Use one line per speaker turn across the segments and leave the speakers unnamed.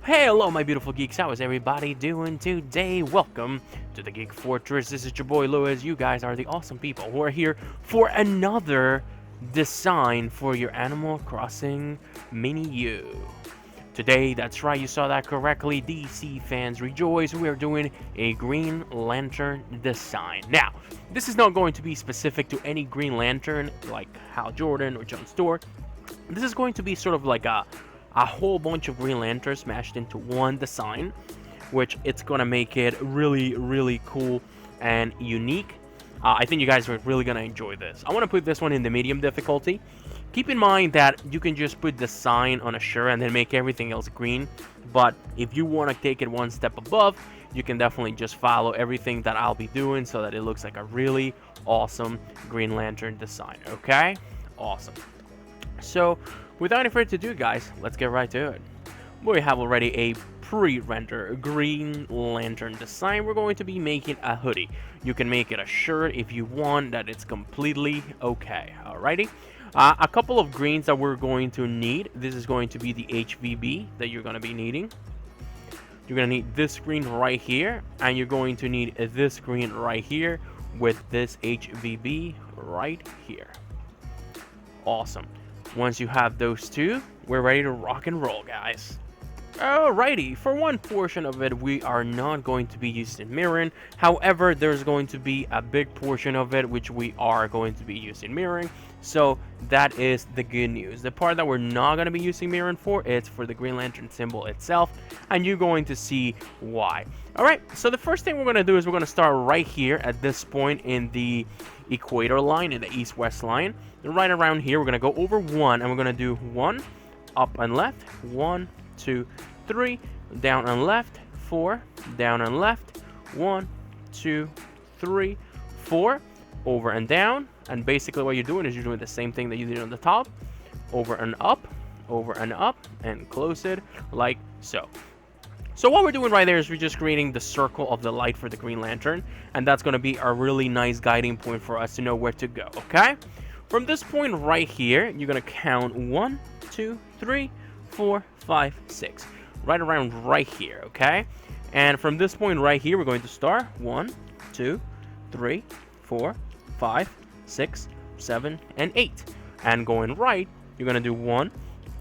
Hey, hello, my beautiful geeks. How is everybody doing today? Welcome to the Geek Fortress. This is your boy Lewis. You guys are the awesome people who are here for another design for your Animal Crossing Mini U. Today, that's right, you saw that correctly. DC fans rejoice. We are doing a Green Lantern design. Now, this is not going to be specific to any Green Lantern like Hal Jordan or John Stewart. This is going to be sort of like a whole bunch of Green Lanterns smashed into one design, which it's gonna make it really cool and unique. I think you guys are really gonna enjoy this. I want to put this one in the medium difficulty. Keep in mind that you can just put the sign on a shirt and then make everything else green, but if you want to take it one step above, you can definitely just follow everything that I'll be doing so that it looks like a really awesome Green Lantern design. Okay, awesome. So without any further ado, guys, let's get right to it. We have already a pre-rendered Green Lantern design. We're going to be making a hoodie. You can make it a shirt if you want. That it's completely okay. Alrighty. A couple of greens that we're going to need. This is going to be the HVB that you're going to be needing. You're going to need this green right here, and you're going to need this green right here with this HVB right here. Awesome. Once you have those two, we're ready to rock and roll, guys. Alrighty, for one portion of it, we are not going to be using mirroring. However, there's going to be a big portion of it which we are going to be using mirroring. So that is the good news. The part that we're not going to be using mirroring for, it's for the Green Lantern symbol itself, and you're going to see why. Alright, so the first thing we're going to do is we're going to start right here at this point in the equator line, in the east-west line. And right around here, we're going to go over one, and we're going to do one, up and left, 1, 2, 3, down and left, 4, down and left, 1, 2, 3, 4, over and down. And basically what you're doing is you're doing the same thing that you did on the top, over and up, and close it like so. So what we're doing right there is we're just creating the circle of the light for the Green Lantern, and that's going to be a really nice guiding point for us to know where to go, okay? From this point right here, you're going to count 1, 2, 3, 4, 5, 6. Right around right here, okay? And from this point right here, we're going to start 1, 2, 3, 4, 5, 6, 7, and 8. And going right, you're going to do 1,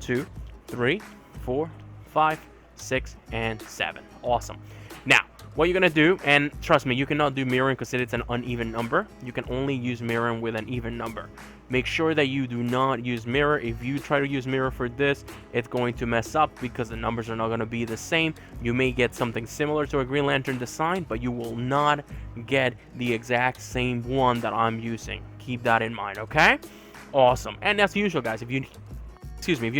2, 3, 4, 5, 6, and 7. Awesome. Now, what you're going to do, and trust me, you cannot do mirroring because it's an uneven number. You can only use mirroring with an even number. Make sure that you do not use mirror. If you try to use mirror for this, it's going to mess up because the numbers are not going to be the same. You may get something similar to a Green Lantern design, but you will not get the exact same one that I'm using. Keep that in mind, okay? Awesome. And as usual, guys, if you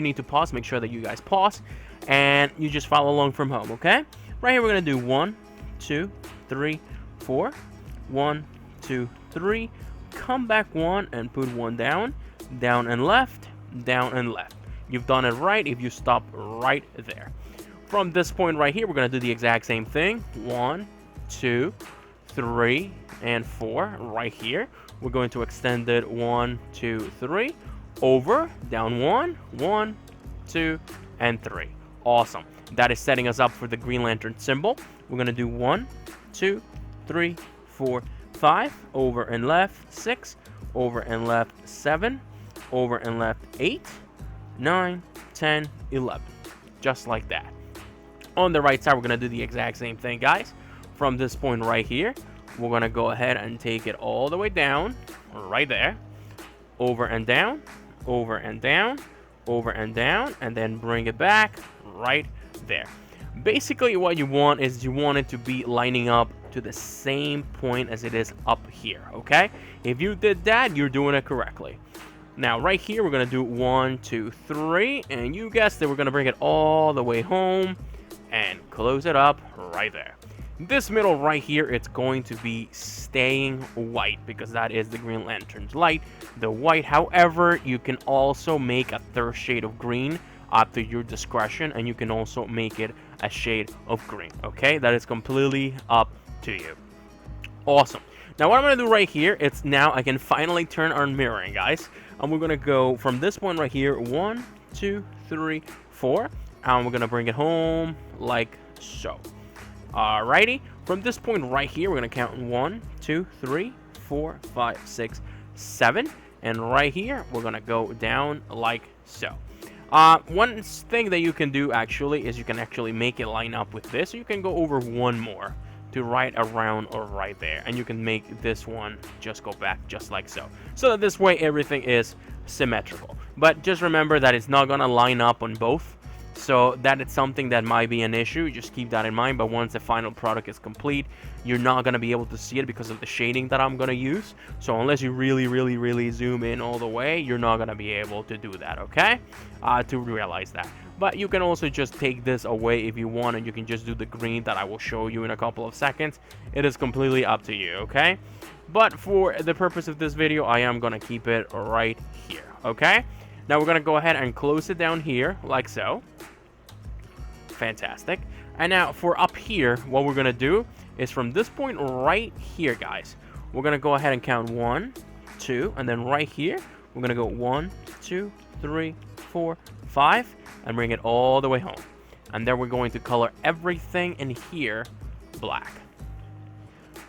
need to pause, make sure that you guys pause and you just follow along from home, okay? Right here, we're going to do 1, 2, 3, 4, 1, 2, 3, come back 1 and put 1 down, down and left, down and left. You've done it right if you stop right there. From this point right here, we're going to do the exact same thing. 1, 2, 3, and 4 right here. We're going to extend it 1, 2, 3, over, down 1, 1, 2, and 3. Awesome. That is setting us up for the Green Lantern symbol. We're going to do 1, 2, 3, 4, 5, over and left 6, over and left 7, over and left 8, 9, 10, 11. Just like that. On the right side, we're going to do the exact same thing, guys. From this point right here, we're going to go ahead and take it all the way down, right there, over and down, over and down, over and down, and then bring it back right there. Basically what you want is you want it to be lining up to the same point as it is up here, okay? If you did that, you're doing it correctly. Now right here, we're going to do 1, 2, 3, and you guessed it, we're going to bring it all the way home and close it up right there. This middle right here, it's going to be staying white because that is the Green Lantern's light, the white. However, you can also make a third shade of green up to your discretion, and you can also make it a shade of green, okay? That is completely up to you. Awesome. Now what I'm going to do right here, it's now I can finally turn on mirroring, guys. And we're going to go from this point right here, 1, 2, 3, 4, and we're gonna bring it home like so. Alrighty, from this point right here, we're gonna count 1, 2, 3, 4, 5, 6, 7, and right here we're gonna go down like so. One thing that you can do actually is you can actually make it line up with this, so you can go over one more to right around or right there, and you can make this one just go back just like so, so that this way everything is symmetrical. But just remember that it's not gonna line up on both, so that it's something that might be an issue. Just keep that in mind. But once the final product is complete, you're not going to be able to see it because of the shading that I'm going to use. So unless you really zoom in all the way, you're not going to be able to do that, okay? To realize that. But you can also just take this away if you want, and you can just do the green that I will show you in a couple of seconds. It is completely up to you, okay? But for the purpose of this video, I am going to keep it right here, okay? Now we're going to go ahead and close it down here like so. Fantastic. And now for up here, what we're going to do is from this point right here, guys, we're going to go ahead and count 1, 2, and then right here, we're going to go 1, 2, 3, 4, 5, and bring it all the way home. And then we're going to color everything in here black.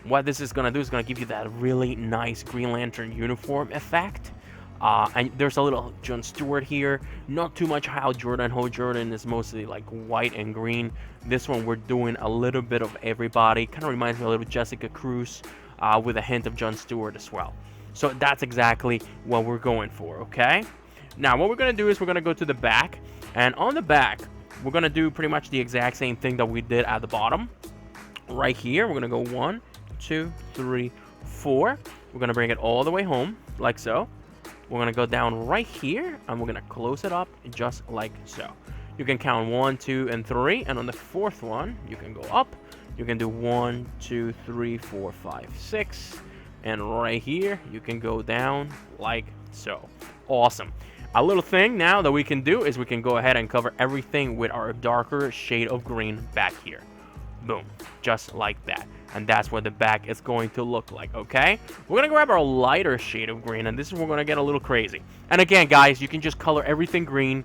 What this is going to do is going to give you that really nice Green Lantern uniform effect. And there's a little Jon Stewart here. Not too much Hal Jordan. Hal Jordan is mostly like white and green. This one we're doing a little bit of everybody. Kind of reminds me a little of Jessica Cruz with a hint of Jon Stewart as well. So that's exactly what we're going for, okay? Now what we're going to do is we're going to go to the back. And on the back, we're going to do pretty much the exact same thing that we did at the bottom. Right here, we're going to go 1, 2, 3, 4. We're going to bring it all the way home like so. We're going to go down right here, and we're going to close it up just like so. You can count 1, 2, and 3, and on the fourth one, you can go up. You can do 1, 2, 3, 4, 5, 6, and right here, you can go down like so. Awesome. A little thing now that we can do is we can go ahead and cover everything with our darker shade of green back here. Boom, just like that. And that's what the back is going to look like, okay? We're going to grab our lighter shade of green, and this is where we're going to get a little crazy. And again, guys, you can just color everything green,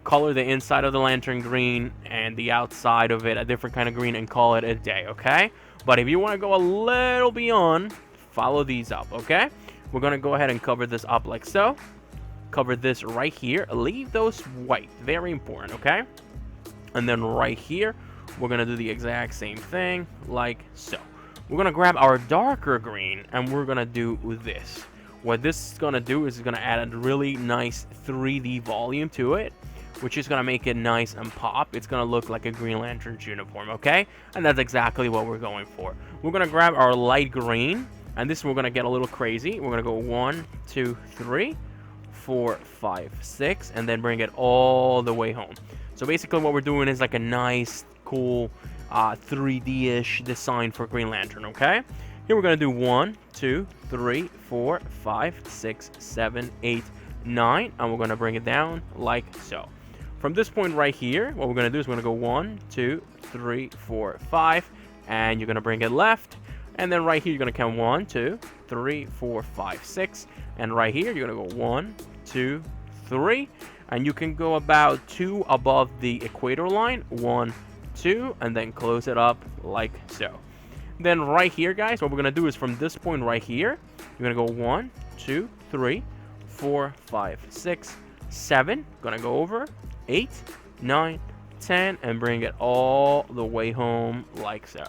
color the inside of the lantern green, and the outside of it a different kind of green, and call it a day, okay? But if you want to go a little beyond, follow these up, okay? We're going to go ahead and cover this up like so. Cover this right here. Leave those white. Very important, okay? And then right here, we're going to do the exact same thing like so. We're going to grab our darker green, and we're going to do this. What this is going to do is it's going to add a really nice 3D volume to it, which is going to make it nice and pop. It's going to look like a Green Lantern's uniform, okay? And that's exactly what we're going for. We're going to grab our light green, and this we're going to get a little crazy. We're going to go 1, 2, 3, 4, 5, 6, and then bring it all the way home. So basically what we're doing is like a nice, cool 3D-ish design for Green Lantern, okay? Here we're going to do 1, 2, 3, 4, 5, 6, 7, 8, 9, and we're going to bring it down like so. From this point right here, what we're going to do is we're going to go 1, 2, 3, 4, 5, and you're going to bring it left. And then right here, you're going to count 1, 2, 3, 4, 5, 6. And right here, you're going to go 1, 2, 3. And you can go about 2 above the equator line. 1, 2, and then close it up like so. Then right here, guys, what we're going to do is from this point right here, you're going to go 1, 2, 3, 4, 5, 6, 7. Going to go over 8, 9, 10, and bring it all the way home like so.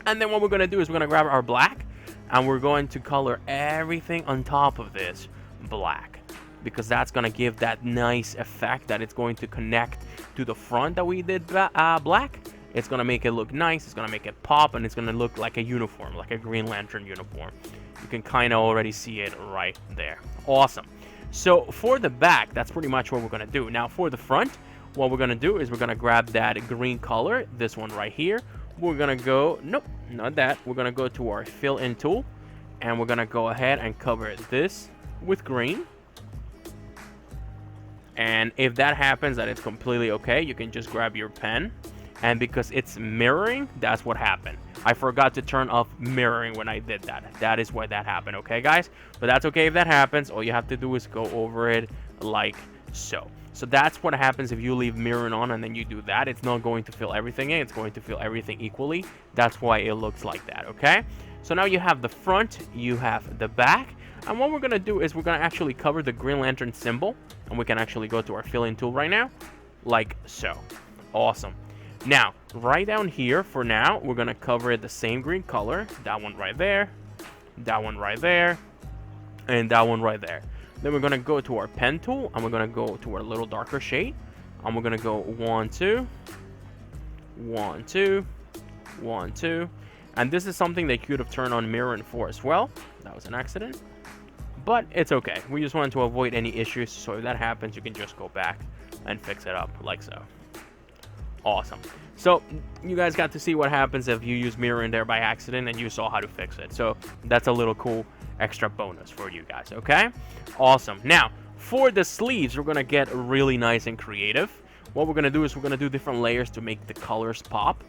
And then what we're going to do is we're going to grab our black, and we're going to color everything on top of this black, because that's going to give that nice effect that it's going to connect to the front that we did black. It's going to make it look nice, it's going to make it pop, and it's going to look like a uniform, like a Green Lantern uniform. You can kind of already see it right there. Awesome. So for the back, that's pretty much what we're going to do. Now for the front, what we're going to do is we're going to grab that green color, this one right here. We're going to go, nope, not that. We're going to go to our fill-in tool, and we're going to go ahead and cover this with green. And if that happens, that it's completely okay, you can just grab your pen. And because it's mirroring, that's what happened. I forgot to turn off mirroring when I did that. That is why that happened, okay, guys? But that's okay if that happens. All you have to do is go over it like so. So that's what happens if you leave mirroring on and then you do that. It's not going to fill everything in. It's going to fill everything equally. That's why it looks like that, okay? So now you have the front, you have the back. And what we're going to do is we're going to actually cover the Green Lantern symbol. And we can actually go to our fill-in tool right now, like so. Awesome. Now, right down here, for now, we're going to cover it the same green color. That one right there, that one right there, and that one right there. Then we're going to go to our pen tool, and we're going to go to our little darker shade. And we're going to go 1, 2, 1, 2, 1, 2. And this is something that you could have turned on mirroring for as well. That was an accident. But it's okay. We just wanted to avoid any issues. So if that happens, you can just go back and fix it up like so. Awesome. So you guys got to see what happens if you use mirroring there by accident, and you saw how to fix it. So that's a little cool extra bonus for you guys, okay? Awesome. Now, for the sleeves, we're going to get really nice and creative. What we're going to do is we're going to do different layers to make the colors pop.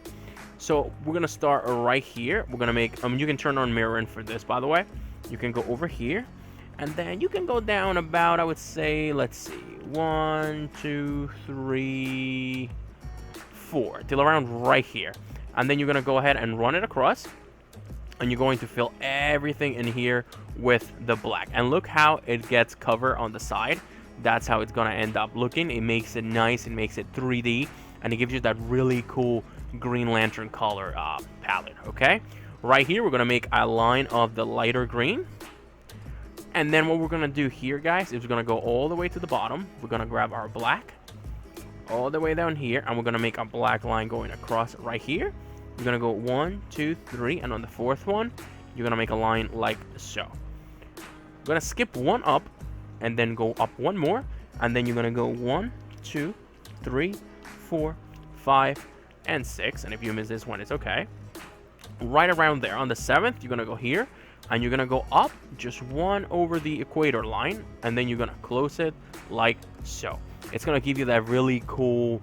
So we're going to start right here. We're going to make, you can turn on mirroring for this, by the way. You can go over here, and then you can go down about, I would say, let's see, 1, 2, 3, 4, till around right here. And then you're going to go ahead and run it across. And you're going to fill everything in here with the black. And look how it gets covered on the side. That's how it's going to end up looking. It makes it nice. It makes it 3D. And it gives you that really cool Green Lantern color palette, okay? Right here, we're going to make a line of the lighter green. And then what we're going to do here, guys, is we're going to go all the way to the bottom. We're going to grab our black all the way down here. And we're going to make a black line going across right here. You're going to go 1, 2, 3, and on the fourth one, you're going to make a line like so. You're going to skip one up, and then go up one more, and then you're going to go 1, 2, 3, 4, 5, and 6, and if you miss this one, it's okay. Right around there, on the 7th, you're going to go here, and you're going to go up just one over the equator line, and then you're going to close it like so. It's going to give you that really cool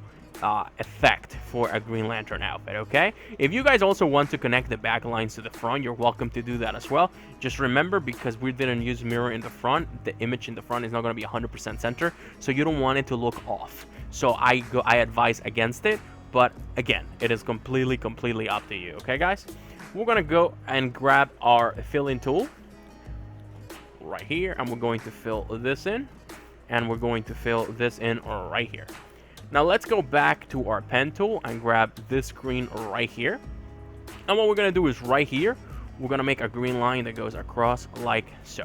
effect for a Green Lantern outfit, okay? If you guys also want to connect the back lines to the front, you're welcome to do that as well. Just remember, because we didn't use mirror in the front, the image in the front is not going to be 100% center, so you don't want it to look off. So I advise against it, but again, it is completely up to you, okay, guys? We're going to go and grab our fill-in tool right here, and we're going to fill this in, and we're going to fill this in right here. Now let's go back to our pen tool and grab this green right here. And what we're going to do is right here, we're going to make a green line that goes across like so.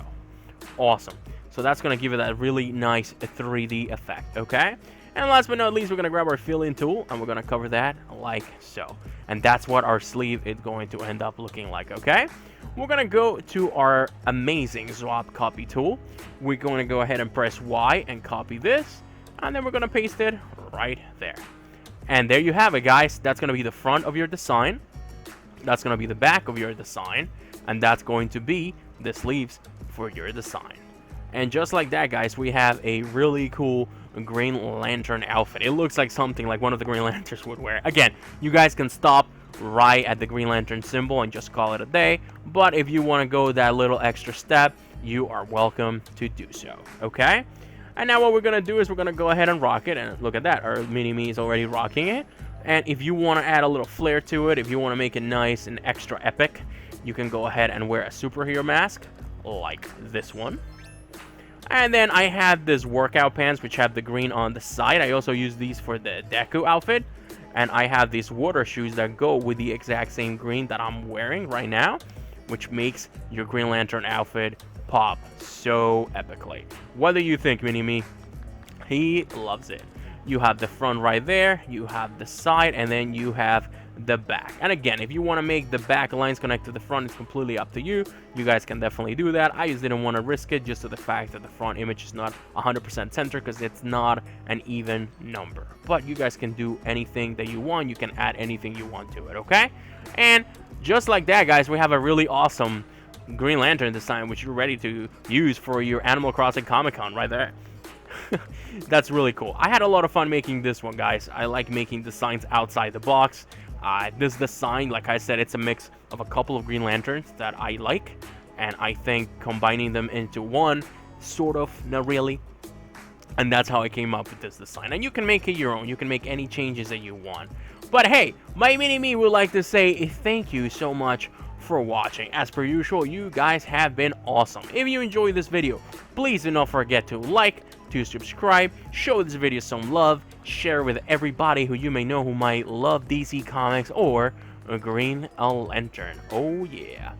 Awesome. So that's going to give it that really nice 3D effect, okay? And last but not least, we're going to grab our fill-in tool and we're going to cover that like so. And that's what our sleeve is going to end up looking like, okay? We're going to go to our amazing swap copy tool. We're going to go ahead and press Y and copy this. And then we're going to paste it right there. And there you have it, guys. That's going to be the front of your design. That's going to be the back of your design. And that's going to be the sleeves for your design. And just like that, guys, we have a really cool Green Lantern outfit. It looks like something like one of the Green Lanterns would wear. Again, you guys can stop right at the Green Lantern symbol and just call it a day. But if you want to go that little extra step, you are welcome to do so. Okay? And now what we're going to do is we're going to go ahead and rock it. And look at that. Our mini-me is already rocking it. And if you want to add a little flair to it, if you want to make it nice and extra epic, you can go ahead and wear a superhero mask like this one. And then I have this workout pants, which have the green on the side. I also use these for the Deku outfit. And I have these water shoes that go with the exact same green that I'm wearing right now, which makes your Green Lantern outfit pop so epically. What do you think, Mini-Me? He loves it. You have the front right there, you have the side, and then you have the back. And again, if you want to make the back lines connect to the front, it's completely up to you. You guys can definitely do that. I just didn't want to risk it just to the fact that the front image is not 100% center because it's not an even number. But you guys can do anything that you want. You can add anything you want to it, okay? And just like that, guys, we have a really awesome Green Lantern design, which you're ready to use for your Animal Crossing Comic-Con right there. That's really cool. I had a lot of fun making this one, guys. I like making designs outside the box. This design, like I said, it's a mix of a couple of Green Lanterns that I like, and I think combining them into one, sort of, not really, And that's how I came up with this design. And you can make it your own. You can make any changes that you want. But hey, my mini-me would like to say thank you so much for watching. As per usual, you guys have been awesome. If you enjoyed this video, please do not forget to like, to subscribe, show this video some love, share with everybody who you may know who might love DC Comics or Green Lantern. Oh yeah.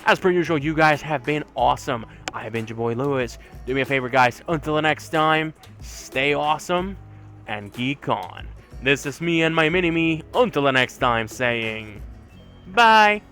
As per usual, you guys have been awesome. I've been your boy Lewis. Do me a favor, guys. Until the next time, stay awesome and geek on. This is me and my mini-me. Until the next time, saying bye.